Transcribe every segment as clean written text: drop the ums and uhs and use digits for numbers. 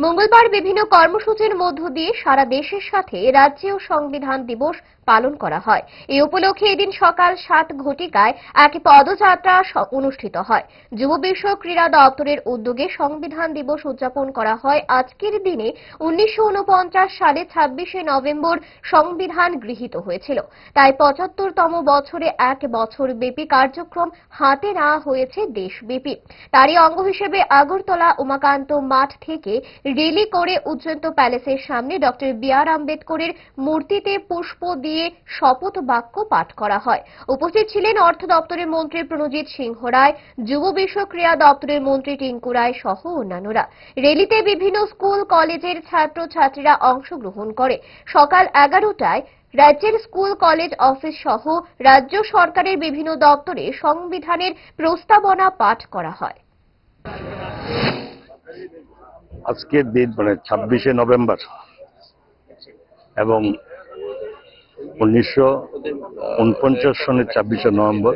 মঙ্গলবার বিভিন্ন কর্মসূচির মধ্য দিয়ে সারা দেশের সাথে রাজ্যেও সংবিধান দিবস পালন করা হয়। এই উপলক্ষে এদিন সকাল 7 ঘটিকায় এক পদযাত্রা অনুষ্ঠিত হয়। যুব বিষয়ক ক্রীড়া দপ্তরের উদ্যোগে সংবিধান দিবস উদযাপন করা হয়। আজকের দিনে 1949 সালে 26শে নভেম্বর সংবিধান গৃহীত হয়েছিল। তাই 75তম বছরে এক বছর ব্যাপী কার্যক্রম হাতে নেওয়া হয়েছে দেশব্যাপী। তারই অঙ্গ হিসেবে আগরতলা উমাকান্ত মাঠ থেকে র্যালি করে উজ্জয়ন্ত প্যালেসের সামনে ডক্টর বি.আর. আম্বেদকরের মূর্তিতে পুষ্প দিয়ে শপথ বাক্য পাঠ করা হয়। উপস্থিত ছিলেন অর্থ দপ্তরের মন্ত্রী প্রণজিৎ সিংহ রায়, যুব বিষয়ক ক্রীড়া দপ্তরের মন্ত্রী টিঙ্কু রায় সহ অন্যান্যরা। র্যালিতে বিভিন্ন স্কুল কলেজের ছাত্রছাত্রীরা অংশগ্রহণ করে। সকাল 11টায় রাজ্যের স্কুল কলেজ অফিস সহ রাজ্য সরকারের বিভিন্ন দপ্তরে সংবিধানের প্রস্তাবনা পাঠ করা হয়। আজকের দিন 26শে নভেম্বর এবং 1949 সনের 26শে নভেম্বর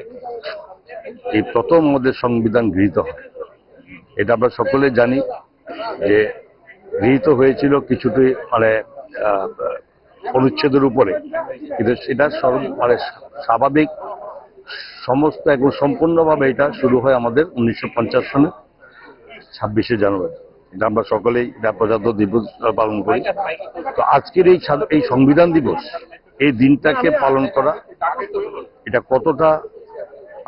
এই প্রথম আমাদের সংবিধান গৃহীত হয়। এটা আমরা সকলে জানি যে গৃহীত হয়েছিল কিছুটি অনুচ্ছেদের উপরে, কিন্তু সেটা স্বাভাবিক সমস্ত এবং সম্পূর্ণভাবে এটা শুরু হয় আমাদের 1950 সনের 26শে জানুয়ারি। এটা আমরা সকলেই এটা প্রজাতন্ত্র দিবস পালন করি। তো আজকের এই সংবিধান দিবস, এই দিনটাকে পালন করা, এটা কতটা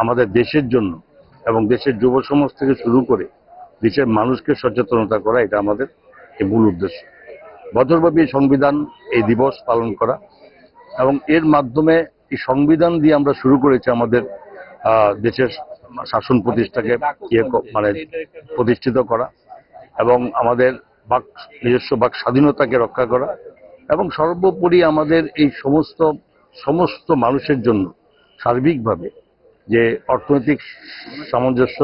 আমাদের দেশের জন্য এবং দেশের যুব সমাজ থেকে শুরু করে দেশের মানুষকে সচেতনতা করা, এটা আমাদের এই মূল উদ্দেশ্য। বছরব্যাপী এই সংবিধান এই দিবস পালন করা এবং এর মাধ্যমে এই সংবিধান দিয়ে আমরা শুরু করেছি আমাদের দেশের শাসন প্রতিষ্ঠাকে প্রতিষ্ঠিত করা এবং আমাদের নিজস্ব বাক স্বাধীনতাকে রক্ষা করা এবং সর্বোপরি আমাদের এই সমস্ত মানুষের জন্য সার্বিকভাবে যে অর্থনৈতিক সামঞ্জস্য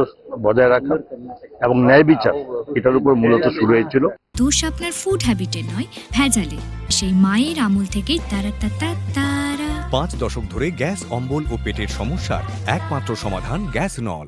বজায় রাখা এবং ন্যায় বিচার, এটার উপর মূলত শুরু হয়েছিল। দোষ আপনার ফুড হ্যাবিটের নয়, ভেজালে। সেই মায়ের আমল থেকেই তারা 5 দশক ধরে গ্যাস, অম্বল ও পেটের সমস্যার একমাত্র সমাধান গ্যাস নল।